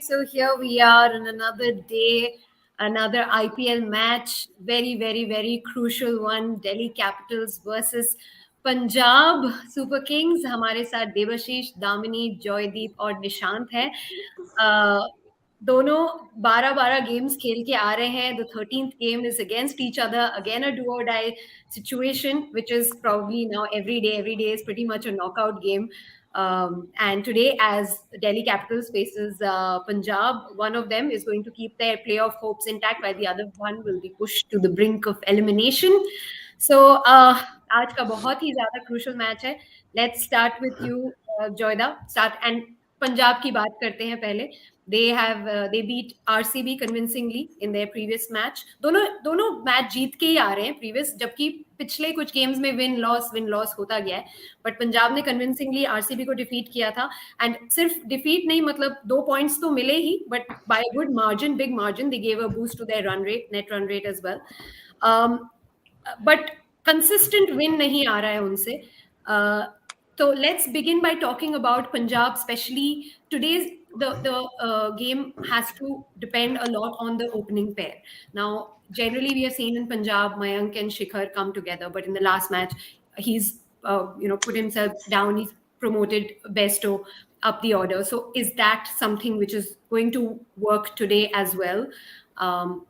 So here we are on another day, another IPL match. Very, very, very crucial one. Delhi Capitals versus Punjab super Kings. हमारे साथ देवाशीष, दामिनी, जॉयदीप और निशांत है. दोनों 12-12 games खेल के आ रहे हैं. The 13th game is against each other. Again a do और die situation, which is probably now every day is pretty much a knockout game. And today, as Delhi Capitals faces Punjab, one of them is going to keep their playoff hopes intact, while the other one will be pushed to the brink of elimination. So, आज का बहुत ही ज़्यादा crucial match है. Let's start with you, Joyda. And Punjab की बात करते हैं पहले. They beat RCB convincingly in their previous match. दोनों मैच जीत के ही आ रहे हैं previous, जबकि पिछले कुछ गेम्स में विन लॉस होता गया है. बट पंजाब ने कन्विंसिंगली आरसीबी को डिफीट किया था. एंड सिर्फ डिफीट नहीं, मतलब 2 पॉइंट्स तो मिले ही, but by good margin, big margin. They gave a boost to their net run rate as well. But consistent win नहीं आ रहा है उनसे. So let's begin by talking about Punjab, especially today's the game has to depend a lot on the opening pair. Now, generally we have seen in Punjab Mayank and Shikhar come together, but in the last match he's put himself down. He's promoted Besto up the order. So is that something which is going to work today as well?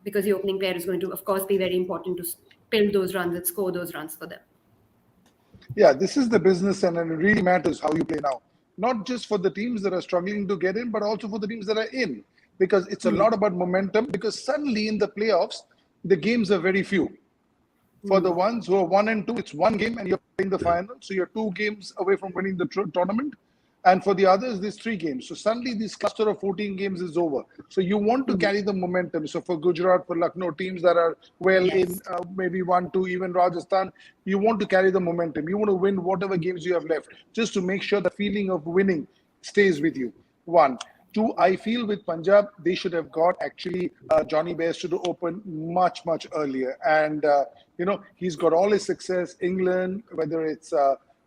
Because the opening pair is going to, of course, be very important to build those runs and score those runs for them. Yeah, this is the business, and it really matters how you play now. Not just for the teams that are struggling to get in, but also for the teams that are in. Because it's a lot about momentum, because suddenly in the playoffs, the games are very few. For the ones who are 1 and 2, it's one game and you're playing the final. So you're 2 games away from winning the tournament. And for the others, there's 3 games. So suddenly this cluster of 14 games is over. So you want to carry the momentum. So for Gujarat, for Lucknow, teams that are in maybe 1, 2, even Rajasthan, you want to carry the momentum. You want to win whatever games you have left, just to make sure the feeling of winning stays with you. 1. 2, I feel with Punjab, they should have got actually Johnny Bairstow to open much, much earlier. And, he's got all his success, England, whether it's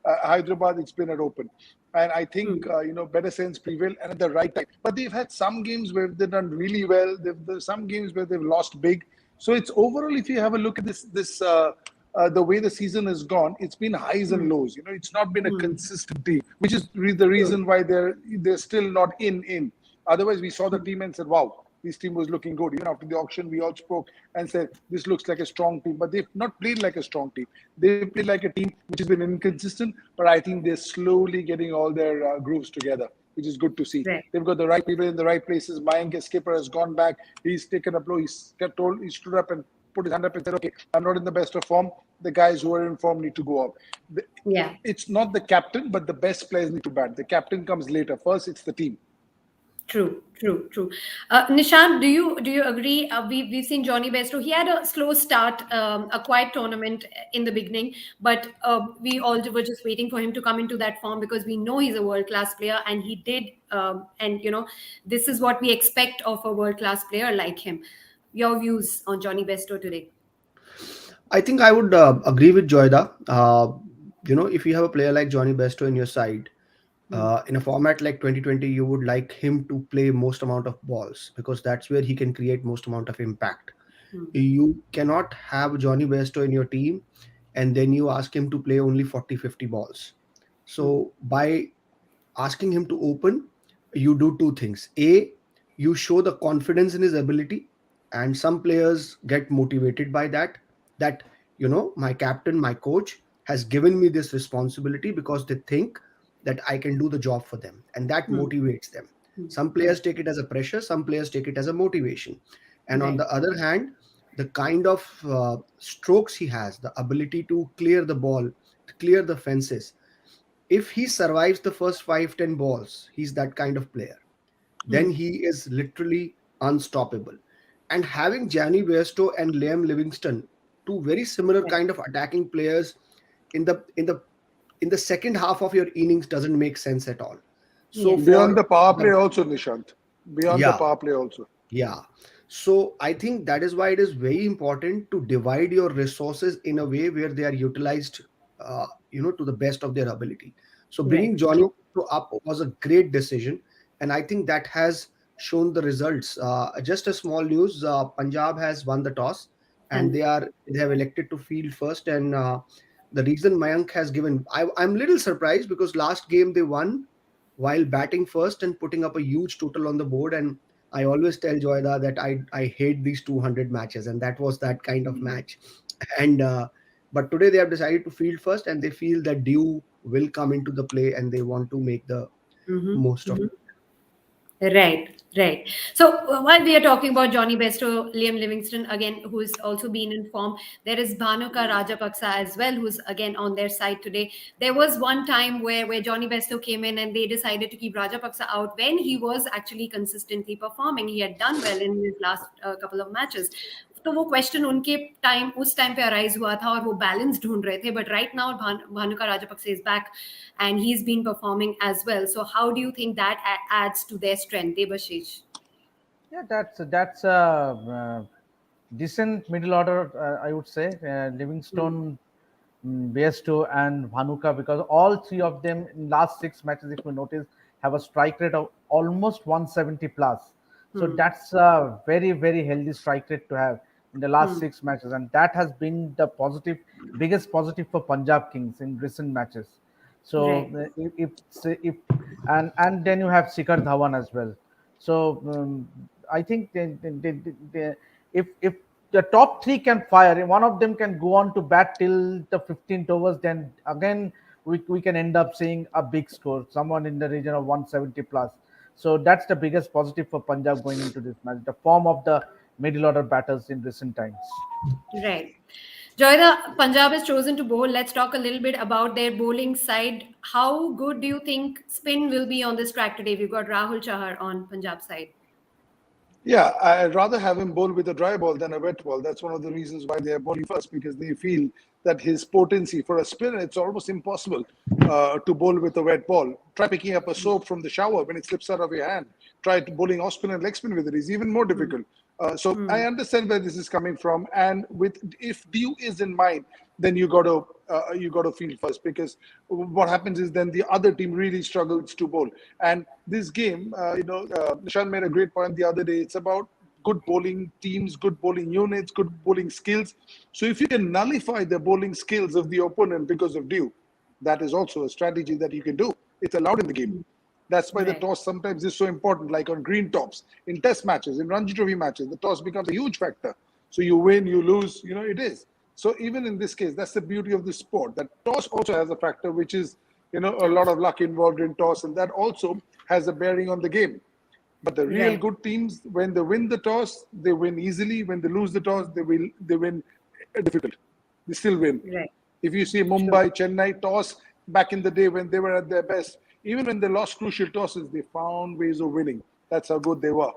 Hyderabad, it's been at open. And I think, better sense prevailed and at the right time. But they've had some games where they've done really well. There's some games where they've lost big. So it's overall, if you have a look at this the way the season has gone, it's been highs and lows. It's not been a consistent team, which is the reason why they're still not in. Otherwise, we saw the team and said, wow, this team was looking good. Even after the auction, we all spoke and said, this looks like a strong team. But they've not played like a strong team. They've played like a team which has been inconsistent. But I think they're slowly getting all their grooves together, which is good to see. Right. They've got the right people in the right places. Mayank, skipper, has gone back. He's taken a blow. He stood up and put his hand up and said, okay, I'm not in the best of form. The guys who are in form need to go up. It's not the captain, but the best players need to bat. The captain comes later. First, it's the team. True. Nishant, do you agree? We've seen Johnny Bairstow. He had a slow start, a quiet tournament in the beginning, but we all were just waiting for him to come into that form, because we know he's a world-class player, and he did. And this is what we expect of a world-class player like him. Your views on Johnny Bairstow today? I think I would agree with Joyda. If you have a player like Johnny Bairstow in your side, in a format like 2020, you would like him to play most amount of balls, because that's where he can create most amount of impact. You cannot have Johnny Bairstow in your team and then you ask him to play only 40-50 balls. So by asking him to open, you do 2 things. A, you show the confidence in his ability, and some players get motivated by that my captain, my coach has given me this responsibility, because they think that I can do the job for them, and that motivates them. Some players take it as a pressure, some players take it as a motivation. And on the other hand, the kind of strokes he has, the ability to clear the ball, to clear the fences, if he survives the first 5-10 balls, he's that kind of player. Then he is literally unstoppable. And having Johnny Bairstow and Liam Livingston, 2 very similar kind of attacking players in the second half of your innings, doesn't make sense at all. So beyond the power play also, Nishant. Beyond the power play also. Yeah. So I think that is why it is very important to divide your resources in a way where they are utilized, to the best of their ability. So bringing Johnny up was a great decision, and I think that has shown the results. Just a small news: Punjab has won the toss, and Hmm. they have elected to field first. And the reason Mayank has given, I'm a little surprised because last game they won while batting first and putting up a huge total on the board. And I always tell Joyda that I hate these 200 matches, and that was that kind of match. And but today they have decided to field first, and they feel that due will come into the play, and they want to make the most of. Mm-hmm. Right, right. So while we are talking about Johnny Besto, Liam Livingston again, who's also been in form, there is Bhanuka Rajapaksa as well, who's again on their side today. There was one time where Johnny Besto came in and they decided to keep Rajapaksa out when he was actually consistently performing. He had done well in his last couple of matches. तो वो question उनके time उस time पे arise हुआ था और वो balance ढूंढ रहे थे but right now Bhanuka Rajapaksa is back and he's been performing as well. So how do you think that adds to their strength, Debashish? Yeah, that's a decent middle order, I would say. Hmm. Livingstone, Bairstow, and Bhanuka, because all three of them in last six matches, if you notice, have a strike rate of almost 170 plus. So Hmm. that's a very very healthy strike rate to have in the last Hmm. six matches, and that has been the biggest positive for Punjab Kings in recent matches. So Right. if and then you have Shikhar Dhawan as well. So I think if the top three can fire, one of them can go on to bat till the 15th overs, then again we can end up seeing a big score, someone in the region of 170 plus. So that's the biggest positive for Punjab going into this match, the form of the middle order batters in recent times. Right. Joyda, Punjab has chosen to bowl. Let's talk a little bit about their bowling side. How good do you think spin will be on this track today? We've got Rahul Chahar on Punjab side. Yeah, I'd rather have him bowl with a dry ball than a wet ball. That's one of the reasons why they are bowling first, because they feel that his potency for a spinner, it's almost impossible to bowl with a wet ball. Try picking up a soap from the shower when it slips out of your hand. Try bowling off spin and leg spin with it. It's even more Hmm. difficult. So I Hmm. understand where this is coming from, and with if due is in mind, then you got to field first, because what happens is then the other team really struggles to bowl. And this game, Nishan made a great point the other day. It's about good bowling teams, good bowling units, good bowling skills. So if you can nullify the bowling skills of the opponent because of due, that is also a strategy that you can do. It's allowed in the game. Hmm. That's why the Right. toss sometimes is so important, like on green tops, in test matches, in Ranji Trophy matches, the toss becomes a huge factor. So you win, you lose, it is. So even in this case, that's the beauty of the sport. That toss also has a factor, which is, a lot of luck involved in toss, and that also has a bearing on the game. But the real Right. good teams, when they win the toss, they win easily. When they lose the toss, they win difficult. They still win. Right. If you see True. Mumbai, Chennai toss back in the day when they were at their best, even when they lost crucial tosses, they found ways of winning. That's how good they were.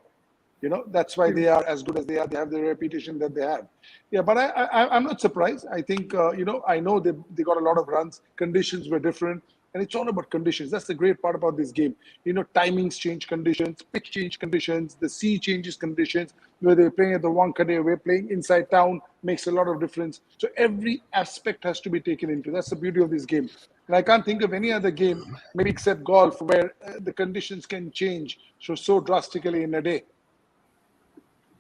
That's why Hmm. they are as good as they are. They have the reputation that they have. Yeah, but I'm not surprised. I think I know they got a lot of runs. Conditions were different, and it's all about conditions. That's the great part about this game. Timings change conditions, pitch change conditions, the sea changes conditions. Whether they're playing at the Wankhede, we're playing inside town, makes a lot of difference. So every aspect has to be taken into. That's the beauty of this game. And I can't think of any other game, maybe except golf, where the conditions can change so drastically in a day.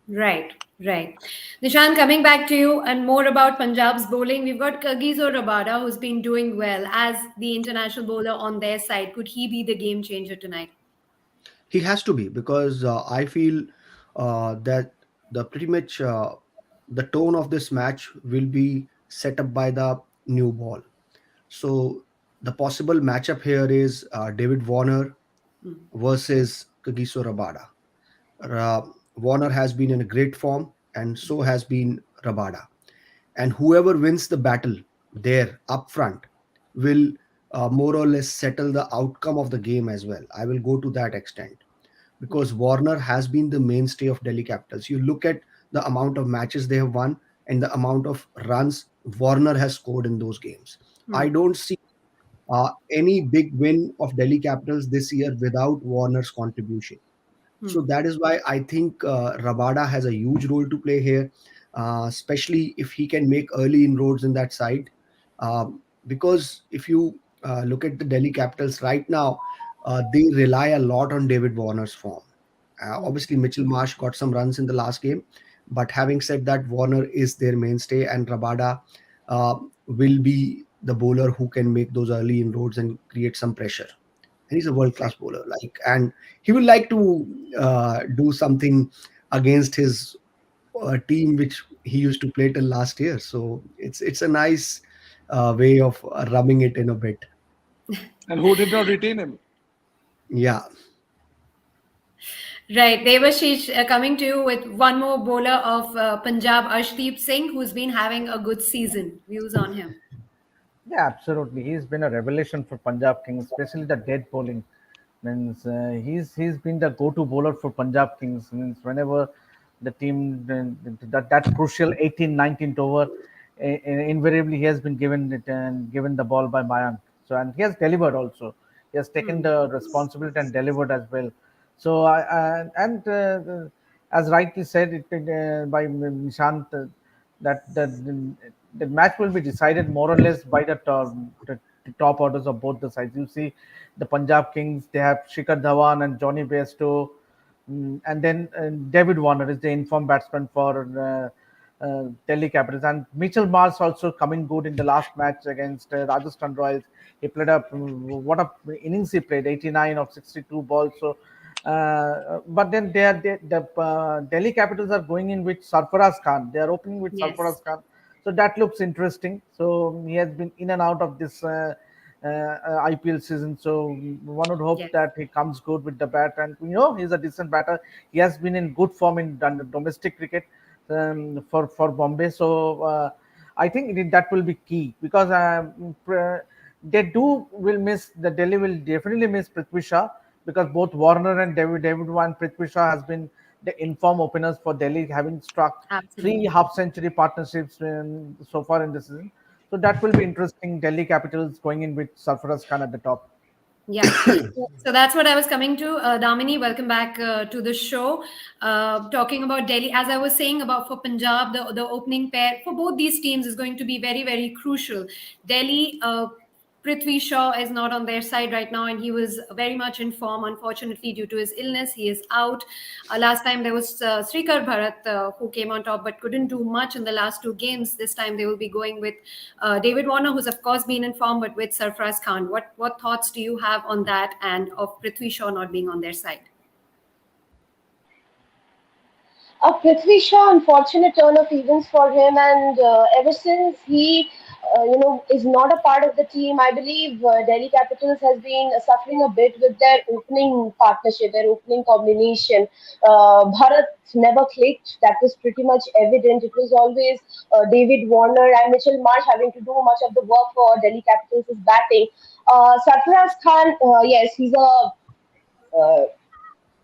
Right, right. Nishan, coming back to you and more about Punjab's bowling, we've got Kagiso Rabada who's been doing well as the international bowler on their side. Could he be the game changer tonight? He has to be, because I feel that the pretty much the tone of this match will be set up by the new ball. So the possible matchup here is David Warner Hmm. versus Kagiso Rabada. Warner has been in a great form, and so has been Rabada. And whoever wins the battle there up front will more or less settle the outcome of the game as well. I will go to that extent, Yeah. because Warner has been the mainstay of Delhi Capitals. You look at the amount of matches they have won and the amount of runs Warner has scored in those games. I Hmm. don't see any big win of Delhi Capitals this year without Warner's contribution. So Hmm. that is why I think Rabada has a huge role to play here, especially if he can make early inroads in that side. Because if you look at the Delhi Capitals right now, they rely a lot on David Warner's form. Obviously, Mitchell Marsh got some runs in the last game, but having said that, Warner is their mainstay, and Rabada uh, will be the bowler who can make those early inroads and create some pressure. And he's a world class Right. bowler, and he will like to do something against his team which he used to play till last year. So it's a nice way of rubbing it in a bit. And who did not retain him? Yeah. Right. Devashish, coming to you with one more bowler of Punjab, Arshdeep Singh, who's been having a good season. Views on him? Yeah, absolutely. He's been a revelation for Punjab Kings, especially the dead bowling. Means he's been the go-to bowler for Punjab Kings. Means whenever the team that crucial 18, 19th over, invariably he has been given it and given the ball by Mayank. So and he has delivered also. He has taken Hmm. the responsibility and delivered as well. So and as rightly said by Nishant, that the match will be decided more or less by the top orders of both the sides. You see, the Punjab Kings, they have Shikhar Dhawan and Johnny Bairstow, and then David Warner is the informed batsman for Delhi Capitals, and Mitchell Marsh also coming good in the last match against Rajasthan Royals. He played what a innings he played, 89 of 62 balls. So, but then the Delhi Capitals are going in with Sarfaraz Khan. They are opening with Yes. Sarfaraz Khan, so that looks interesting. So he has been in and out of this IPL season. So one would hope Yes. that he comes good with the bat, and he's a decent batter. He has been in good form in domestic cricket for Bombay. So I think that will be key because they do will miss the Delhi will definitely miss Prithvi Shaw because both Warner and David Wan Prithvi Shaw has been the inform openers for Delhi, having struck three Absolutely. half-century partnerships so far in the season. So that will be interesting. Delhi Capitals going in with Sarfaraz Khan at the top. Yeah. So that's what I was coming to. Damini, welcome back to the show. Talking about Delhi, as I was saying about for Punjab, the opening pair for both these teams is going to be very, very crucial. Delhi, Prithvi Shaw is not on their side right now, and he was very much in form. Unfortunately, due to his illness, he is out. Last time there was Srikar Bharat who came on top but couldn't do much in the last two games. This time they will be going with David Warner, who's of course been in form, but with Sarfraz Khan. What thoughts do you have on that and of Prithvi Shaw not being on their side? A Prithvi Shaw, unfortunate turn of events for him, and ever since he, is not a part of the team, I believe Delhi Capitals has been suffering a bit with their opening partnership, their opening combination. Bharat never clicked. That was pretty much evident. It was always David Warner and Mitchell Marsh having to do much of the work for Delhi Capitals' batting. Sarfaraz Khan, yes, he's a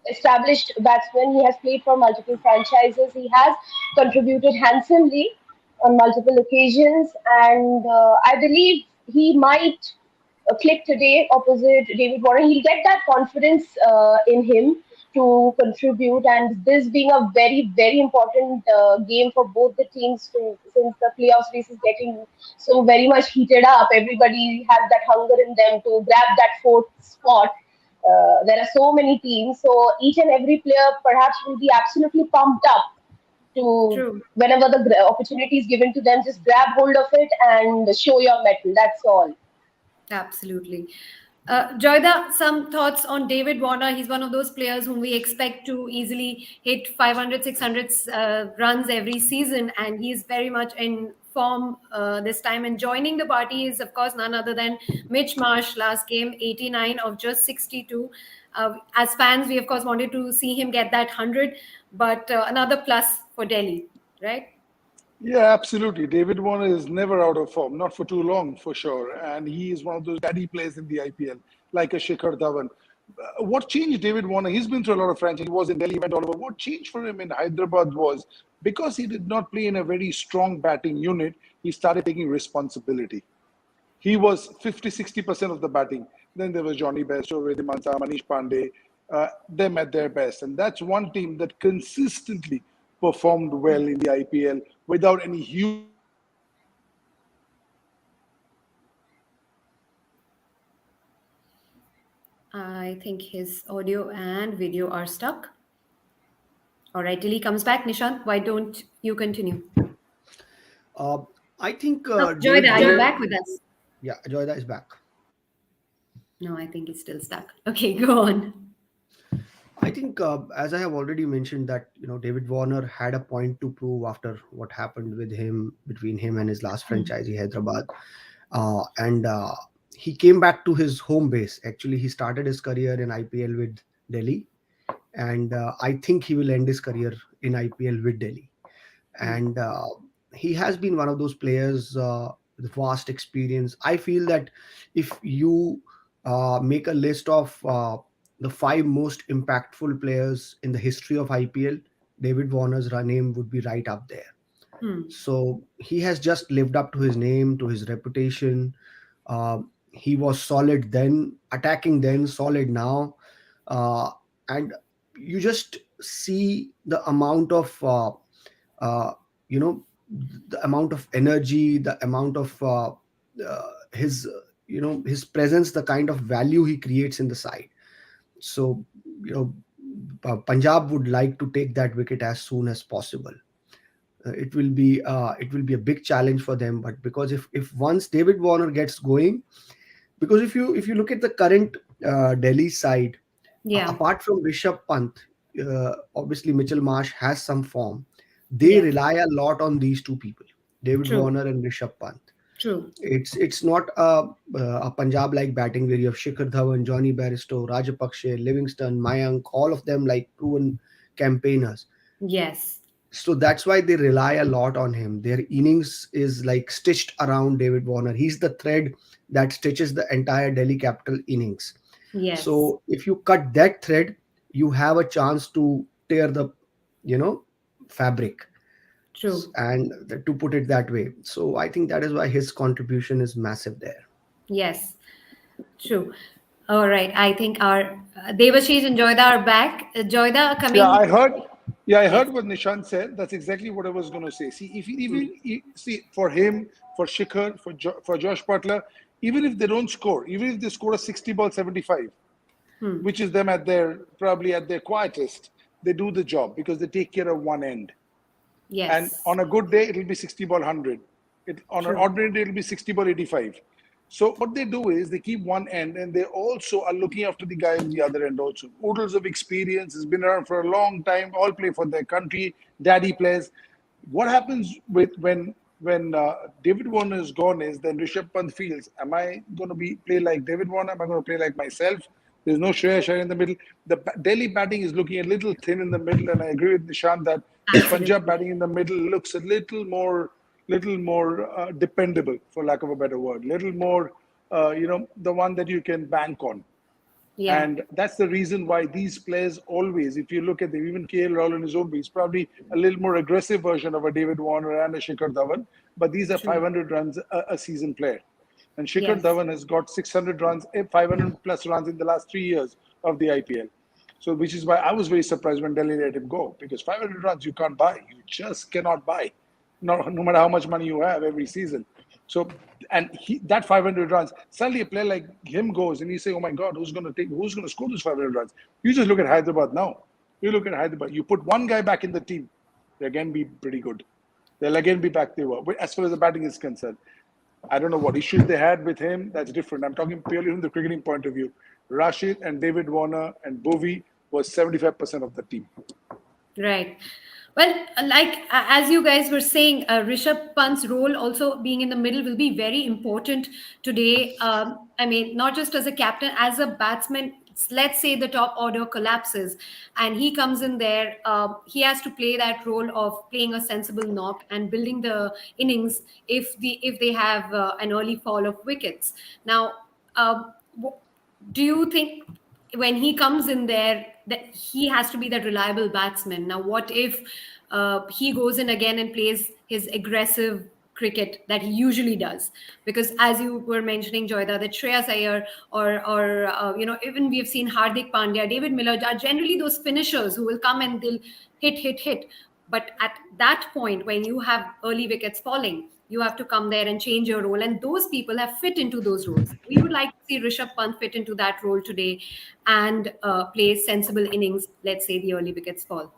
established batsman. He has played for multiple franchises. He has contributed handsomely on multiple occasions, and I believe he might click today opposite David Warner. He'll get that confidence in him to contribute, and this being a very, very important game for both the teams since the playoffs race is getting so very much heated up. Everybody has that hunger in them to grab that fourth spot. There are so many teams, so each and every player perhaps will be absolutely pumped up to True. whenever the opportunity is given to them, just grab hold of it and show your mettle. That's all. Absolutely. Joyda, some thoughts on David Warner. He's one of those players whom we expect to easily hit 500, 600 runs every season, and he's very much in form this time. And joining the party is, of course, none other than Mitch Marsh. Last game, 89 of just 62. As fans, we, of course, wanted to see him get that 100, but another plus for Delhi, right? Yeah, absolutely. David Warner is never out of form, not for too long, for sure. And he is one of those daddy players in the IPL, like a Shikhar Dhawan. What changed David Warner? He's been through a lot of franchises. He was in Delhi, he went all over. What changed for him in Hyderabad was because he did not play in a very strong batting unit, he started taking responsibility. He was 50, 60% of the batting. Then there was Johnny Bairstow, Riddhiman Shah, Manish Pandey, them at their best. And that's one team that consistently performed well in the IPL without any huge I think his audio and video are stuck. All right, till he comes back, Nishant, why don't you continue? Uh, I think No, David Joyda, are you Warner. back with us? Yeah, Joyda is back. No, I think he's still stuck. Okay, go on. I think, as I have already mentioned, that David Warner had a point to prove after what happened with him between him and his last franchisee Hyderabad, and he came back to his home base. Actually, he started his career in IPL with Delhi, and I think he will end his career in IPL with Delhi. Hmm. And he has been one of those players with vast experience. I feel that if you make a list of the five most impactful players in the history of IPL, David Warner's name would be right up there. Hmm. So he has just lived up to his name, to his reputation. He was solid then, attacking then, solid now, and you just see the amount of uh, you know the amount of energy, the amount of his his presence, the kind of value he creates in the side. So you know Punjab would like to take that wicket as soon as possible. It will be a big challenge for them, but because if once David Warner gets going, because if you look at the current Delhi side, Yeah, apart from Rishabh Pant, obviously Mitchell Marsh has some form. They yes, rely a lot on these two people, David true, Warner and Rishabh Pant. true. It's not a Punjab like batting where you have Shikhar Dhawan, Johnny Bairstow, Rajapakshe, Livingston, Mayank, all of them like proven campaigners. Yes, So that's why they rely a lot on him. Their innings is like stitched around David Warner. He's the thread that stitches the entire Delhi Capital innings. yes, So if you cut that thread, you have a chance to tear the, you know, fabric, true. and to put it that way. So I think that is why his contribution is massive there. Yes, true. All right, I think our Devashish and Joyda are back. Joyda Yeah, coming. I heard. Yeah, I Yes. heard what Nishant said. That's exactly what I was going to say. See, if even see for him, for Shikhar, for Josh Butler, even if they don't score, even if they score a 60 ball 75, Hmm. which is them at their probably at their quietest, they do the job because they take care of one end. And Yes, on a good day, it'll be 60 ball 100. On an true. ordinary day, it'll be 60 ball 85. So what they do is they keep one end and they also are looking after the guy on the other end also. Oodles of experience, has been around for a long time, all play for their country, daddy plays. What happens with when David Warner is gone is then Rishabh Pant feels, am I going to be play like David Warner? Am I going to play like myself? There's no Shreya Shah in the middle. The Delhi batting is looking a little thin in the middle, and I agree with Nishant that the Punjab Absolutely. batting in the middle looks a little more dependable, for lack of a better word, little more, the one that you can bank on. Yeah, And that's the reason why these players always, if you look at them, even KL Rahul in his own way, he's probably a little more aggressive version of a David Warner and a Shikhar Dhawan, but these are true. 500 runs a season player. And Shikhar Yes, Dhawan has got 600 runs, 500 plus runs in the last 3 years of the IPL. So, which is why I was very surprised when Delhi let him go, because 500 runs you can't buy. You just cannot buy, no matter how much money you have every season. So, and that 500 runs, suddenly a player like him goes and you say, oh my God, who's going to score those 500 runs? You just look at Hyderabad now. You look at Hyderabad, you put one guy back in the team, they again be pretty good. They'll again be back they were. As far as the batting is concerned, I don't know what issues they had with him. That's different. I'm talking purely from the cricketing point of view. Rashid and David Warner and Bovey was 75% of the team. right. Well, like as you guys were saying, Rishabh Pant's role also being in the middle will be very important today. I mean, not just as a captain, as a batsman. Let's say the top order collapses, and he comes in there. He has to play that role of playing a sensible knock and building the innings if they have an early fall of wickets. Now, uh, do you think when he comes in there that he has to be that reliable batsman? Now what if he goes in again and plays his aggressive cricket that he usually does? Because as you were mentioning, Joyda, that Shreyas Iyer or even we have seen Hardik Pandya, David Miller are generally those finishers who will come and they'll hit. But at that point, when you have early wickets falling, you have to come there and change your role. And those people have fit into those roles. We would like to see Rishabh Pant fit into that role today and play sensible innings, let's say the early wickets fall.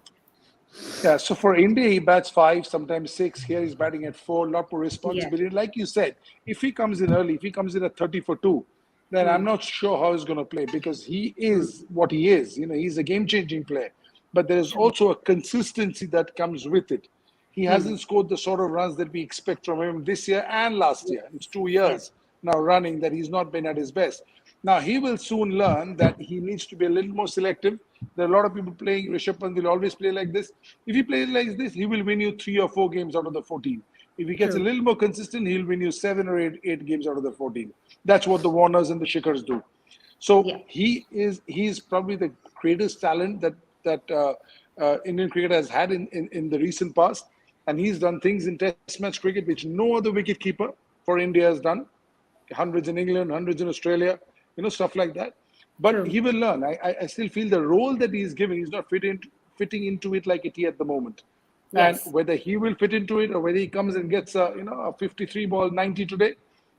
Yeah, so for India, he bats five, sometimes six. Here he's batting at four, a lot more Yeah. responsibility. Like you said, if he comes in early, if he comes in at 30 for two, then I'm Hmm. not sure how he's going to play because he Hmm. is what he is. He's a game changing player. But there's True. also a consistency that comes with it. He Hmm. hasn't scored the sort of runs that we expect from him this year and last Yes. year. It's 2 Yes. years now running that he's not been at his best. Now he will soon learn that he needs to be a little more selective. There are a lot of people playing. Rishabh Pant will always play like this. If he plays like this, he will win you 3 or 4 games out of the 14. If he gets a True. little more consistent, he'll win you 7 or 8 games out of the 14. That's what the Warners and the Shikhars do. So Yeah. he's probably the greatest talent that Indian cricket has had in the recent past, and he's done things in Test match cricket which no other wicketkeeper for India has done. Hundreds in England, hundreds in Australia, stuff like that. But True. he will learn. I still feel the role that he's giving, he's not fitting into it like it is at the moment. And Yes. whether he will fit into it or whether he comes and gets a 53 ball 90 today,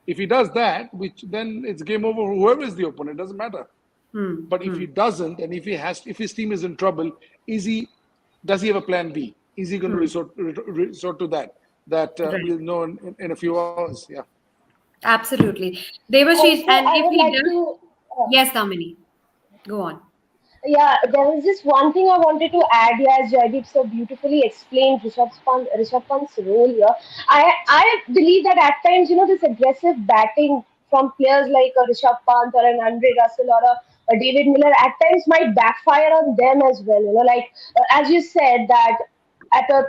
if he does that, which then it's game over. Whoever is the opponent, doesn't matter. Hmm. But if Hmm. he doesn't, and if his team is in trouble, does he have a plan B? Is he going to Hmm. resort to that? That Right. we'll know in a few hours. Yeah. Absolutely. Devashish, Also, and I if would he like does, to. yes, Damini, go on. Yeah, there was just one thing I wanted to add here, as Jaideep so beautifully explained Rishabh Pant's role here. I believe that at times, this aggressive batting from players like Rishabh Pant or an Andre Russell or a David Miller at times might backfire on them as well. Like as you said that at a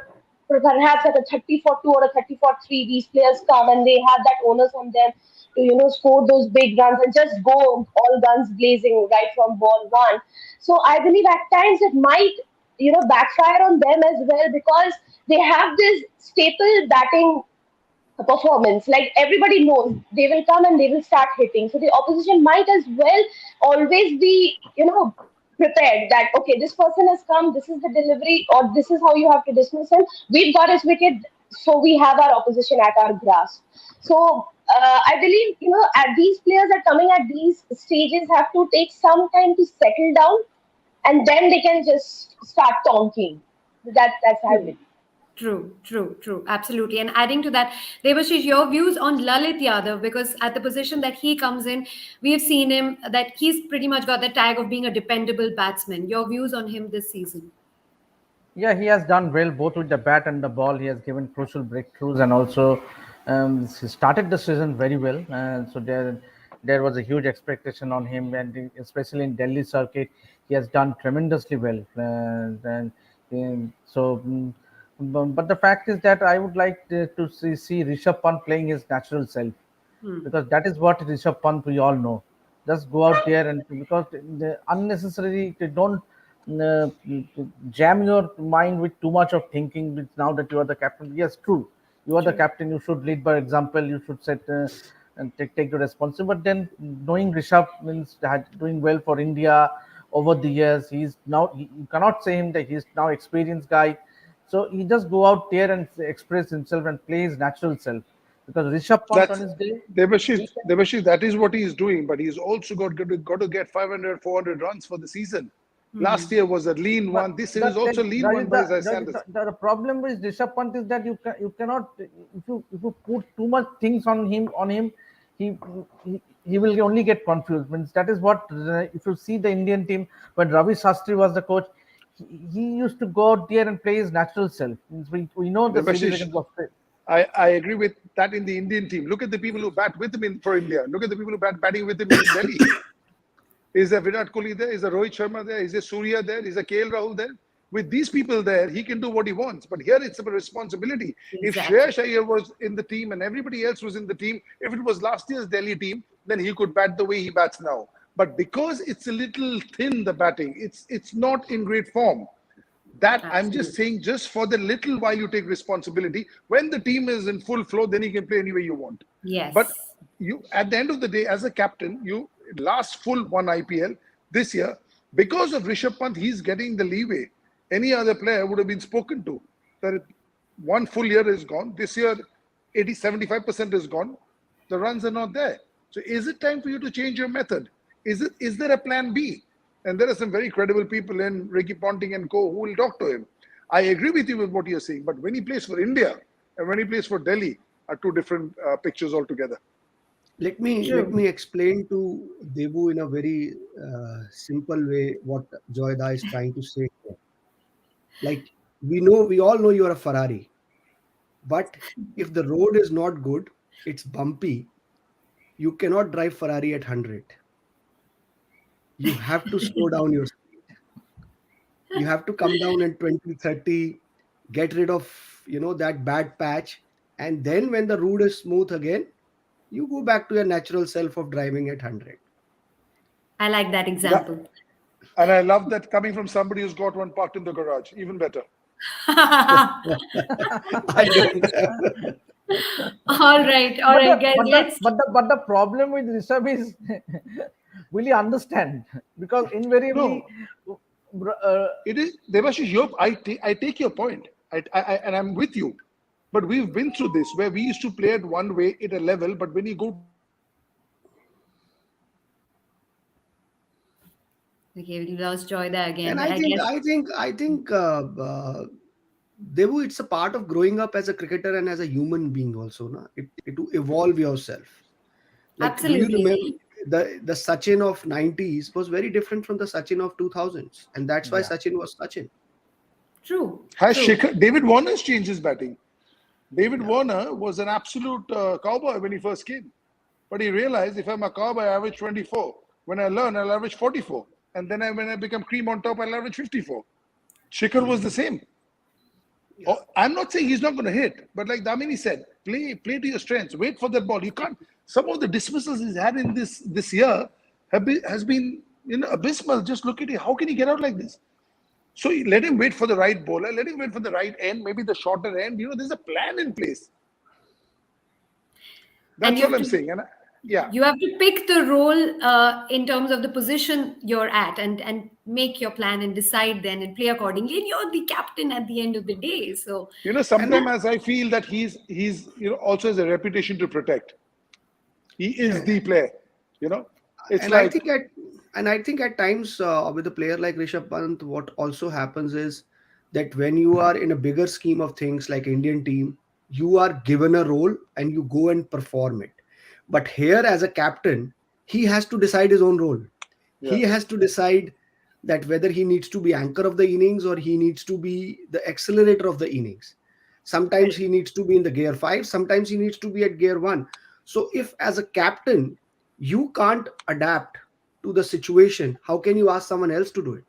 perhaps at a 30 for 2 or a 30 for 3, these players come and they have that onus on them to score those big runs and just go all guns blazing right from ball one. So I believe at times it might backfire on them as well because they have this staple batting performance. Like everybody knows, they will come and they will start hitting. So the opposition might as well always be, prepared that okay, this person has come, this is the delivery, or this is how you have to dismiss him. We've got his wicket, so we have our opposition at our grasp. So I believe at these players are coming at these stages have to take some time to settle down, and then they can just start tonking. That's how I True. believe. True, true, true. Absolutely. And adding to that, Devashish, your views on Lalit Yadav, because at the position that he comes in, we have seen him that he's pretty much got the tag of being a dependable batsman. Your views on him this season? Yeah, he has done well both with the bat and the ball. He has given crucial breakthroughs, and also he started the season very well. So there was a huge expectation on him, and especially in Delhi circuit, he has done tremendously well. But the fact is that I would like to see Rishabh Pant playing his natural self, Hmm. because that is what Rishabh Pant we all know. Just go out there and because the unnecessarily they don't uh, jam your mind with too much of thinking. Now that you are the captain, yes, true, you are the True. captain. You should lead by example. You should set and take the responsibility. But then knowing Rishabh means doing well for India over the years, he's now you cannot say him that he's now experienced guy. So he just go out there and express himself and play his natural self. Because Rishabh Pant on That's his day, he Debashish. can, Debashish, that is what he's doing, but he's also got to get 500, 400 runs for the season. Last Hmm. year was a lean but one. This year is that also a lean one by Isaiah that is Sanders. the problem with Rishabh Pant is that you cannot if you put too much things on him, he he will only get confused. Means that is what if you see the Indian team when Ravi Shastri was the coach, he used to go out there and play his natural self. Means we know the series Debashish, against Australia. I agree with that in the Indian team. Look at the people who bat with him for India. Look at the people who batting with him in Delhi. Is there Virat Kohli there? Is there Rohit Sharma there? Is there Surya there? Is there KL Rahul there? With these people there, he can do what he wants. But here it's a responsibility. If Exactly. Shreyash Iyer was in the team and everybody else was in the team, if it was last year's Delhi team, then he could bat the way he bats now. But because it's a little thin, the batting, it's not in great form. That I'm just Absolutely. saying, just for the little while you take responsibility. When the team is in full flow, then you can play any way you want. But Yes. you, at the end of the day, as a captain, you last full one IPL this year because of Rishabh Pant. He's getting the leeway. Any other player would have been spoken to. That one full year is gone. This year, 75% is gone. The runs are not there. So is it time for you to change your method? Is there a plan B? And there are some very credible people in Ricky Ponting and co who will talk to him. I agree with you with what you're saying, but when he plays for India and when he plays for Delhi are two different pictures altogether. Let me True. explain to Debu in a very simple way what Joyda is trying to say here. Like, we all know you are a Ferrari, but if the road is not good, it's bumpy, you cannot drive Ferrari at 100. You have to slow down your speed. You have to come down in 20, 30, get rid of that bad patch, and then when the road is smooth again, you go back to your natural self of driving at 100. I like that That, example. and I love that coming from somebody who's got one parked in the garage. Even better. I don't have. All But right, the guys. but the Let's. but the but the problem with Rishabh is will he understand? Because invariably, No, uh, it is Devashish. I take your point. And I'm with you. But we've been through this where we used to play at one way at a level, but when you go to another level, you can't play at that level. Okay, we lost Joy there again, And but I I think, guess I think, I think, Devu, it's a part of growing up as a cricketer and as a human being also, na? It to evolve yourself. Like, do you absolutely remember the Sachin of 90s was very different from the Sachin of 2000s, and that's why yeah. Sachin was Sachin. true, Has true. Shikhar, David Warner's changed his batting. David Yeah. Warner was an absolute cowboy when he first came. But he realized if I'm a cowboy, I average 24. When I learn, I'll average 44. And then when I become cream on top, I'll average 54. Shikhar was the same. Yeah. Oh, I'm not saying he's not going to hit, but like Damini said, play to your strengths. Wait for that ball. You can't. Some of the dismissals he's had in this year has been abysmal. Just look at it. How can he get out like this? So let him wait for the right bowler. Let him wait for the right end, maybe the shorter end. There's a plan in place. And That's all I'm saying. And yeah, you have to pick the role in terms of the position you're at, and make your plan and decide then and play accordingly. And you're the captain at the end of the day. So And sometimes as I feel that he's also has a reputation to protect. He is true. the player. You know, it's and I like think at and I think at times, with a player like Rishabh Pant, what also happens is that when you are in a bigger scheme of things like Indian team, you are given a role and you go and perform it. But here, as a captain, he has to decide his own role. yeah, He has to decide that whether he needs to be anchor of the innings or he needs to be the accelerator of the innings. Sometimes he needs to be in the gear 5, sometimes he needs to be at gear 1. So if as a captain you can't adapt to the situation, how can you ask someone else to do it?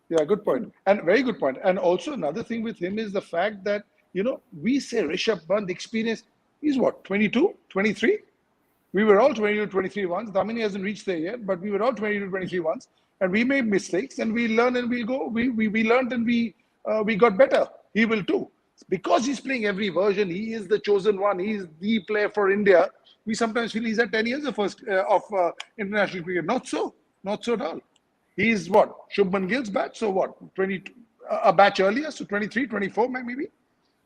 yeah, good point. True. And very good point. And also another thing with him is the fact that we say Rishabh Pant experience. He's what, 22, 23? We were all 20 to 23 once. Damini hasn't reached there yet, but we were all 20 to 23 once. And we made mistakes and we learn and we'll go. We learned and we got better. He will too. Because he's playing every version, he is the chosen one. He's the player for India. We sometimes feel he's at 10 years of first of international cricket. Not so. Not so at all. He's what? Shubman Gill's batch. So what? 20, a batch earlier. So 23, 24 maybe.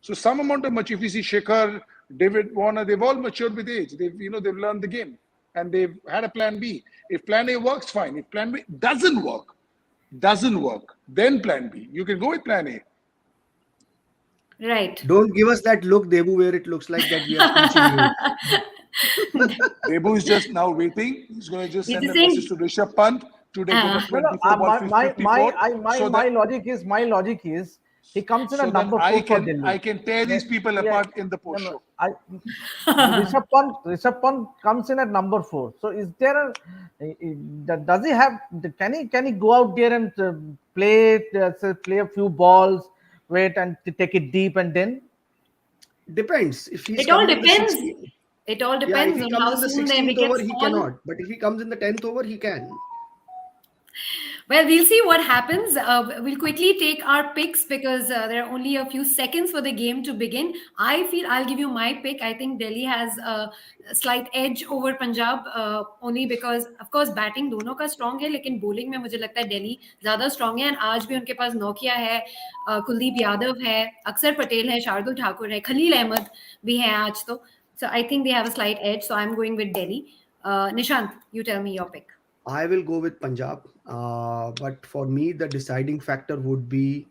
So some amount of much. If you see Shekhar, David Warner, they've all matured with age. They've learned the game and they've had a plan B. If plan A works, fine. If plan B doesn't work, then plan B. You can go with plan A. Right. Don't give us that look, Debu, where it looks like that we are teaching you. Debu is just now waiting. He's going to just He's send just a message saying, to Rishabh Pant to take over uh, No, no. 24 ball My so that logic is he comes in so at that number I four for can Delhi. I can tear Yeah, these people yeah. apart in the No, post no. show. Rishabh Pant comes in at number four. So is there does he have? Can he go out there and play a few balls, wait and take it deep and then? Depends. If he's it all coming in the depends. 16th, It all yeah, if depends he on comes how in the soon the 16th over, wickets he fall. cannot. But if he comes in the 10th over, he can. Well, we'll see what happens. We'll quickly take our picks because there are only a few seconds for the game to begin. I feel I'll give you my pick. I think Delhi has a slight edge over Punjab, only because, of course, batting दोनों का strong है, लेकिन bowling में मुझे लगता है दिल्ली ज़्यादा strong है. And आज भी उनके पास नोकिया है, कुलदीप यादव है, अक्षर पटेल है, शार्दुल ठाकुर है, खलील अहमद भी है आज तो. So I think they have a slight edge. So I'm going with Delhi. Nishant, you tell me your pick. I will go with Punjab. But for me, the deciding factor would be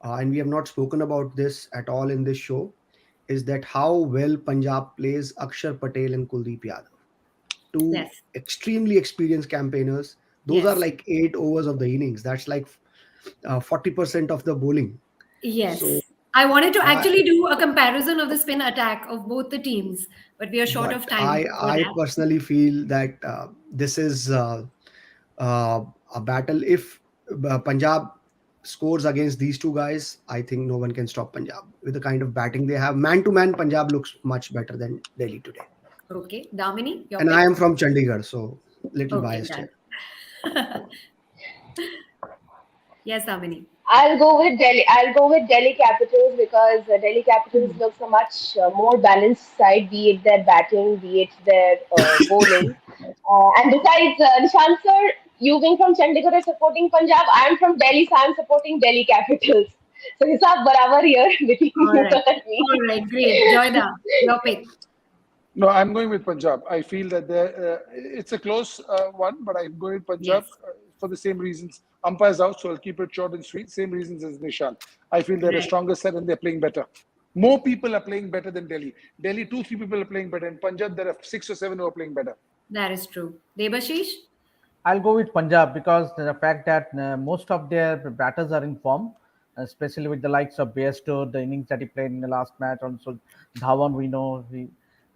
and we have not spoken about this at all in this show, is that how well Punjab plays Akshar Patel and Kuldeep Yadav. Two Yes. extremely experienced campaigners. Those are Yes. like 8 overs of the innings. That's like 40% of the bowling. So, Yes. I wanted to I, actually do a comparison of the spin attack of both the teams, but we are short but of time for I that. personally feel that this is a battle. If Punjab scores against these two guys, I think no one can stop Punjab with the kind of batting they have. Man to man, Punjab looks much better than Delhi today. Okay. Damini, your And I pick? am from Chandigarh, so little Okay, biased done. here. Yes, Damini. I'll go with Delhi. I'll go with Delhi Capitals because Delhi Capitals looks a much more balanced side, be it their batting, be it their bowling. And besides, Nishant sir, you being from Chandigarh is supporting Punjab. I am from Delhi, so I'm supporting Delhi Capitals. So hisab barabar here between All you right. and All me. right, great. Joyda, your pick. No, I'm going with Punjab. I feel that it's a close one, but I'm going with Punjab Yes. for the same reasons. Umpire's out, so I'll keep it short and sweet. Same reasons as Nishan. I feel they're a Right. stronger set and they're playing better. More people are playing better than Delhi. Delhi, 2, 3 people are playing better. In Punjab, there are 6 or 7 who are playing better. That is true. Debashish? I'll go with Punjab because the fact that most of their batters are in form, especially with the likes of Bairstow, the innings that he played in the last match. Also, Dhawan, we know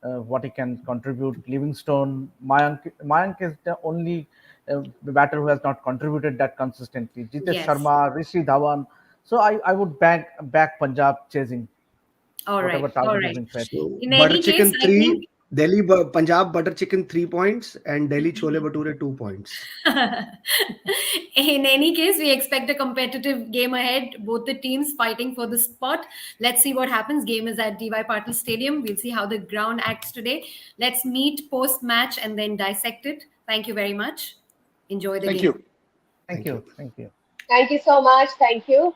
what he can contribute. Livingstone, Mayank is the only batter who has not contributed that consistently. Jitesh Yes. Sharma, Rishi Dhawan. So I would back Punjab chasing All whatever right. All target is right. being set. So In butter any case, chicken I think 3, Punjab butter chicken 3 points, and Delhi chole bhature 2 points. in any case, we expect a competitive game ahead. Both the teams fighting for the spot. Let's see what happens. Game is at DY Patil Stadium. We'll see how the ground acts today. Let's meet post match and then dissect it. Thank you very much. Enjoy the Thank game. you. Thank Thank you. you. Thank you. Thank you so much. Thank you.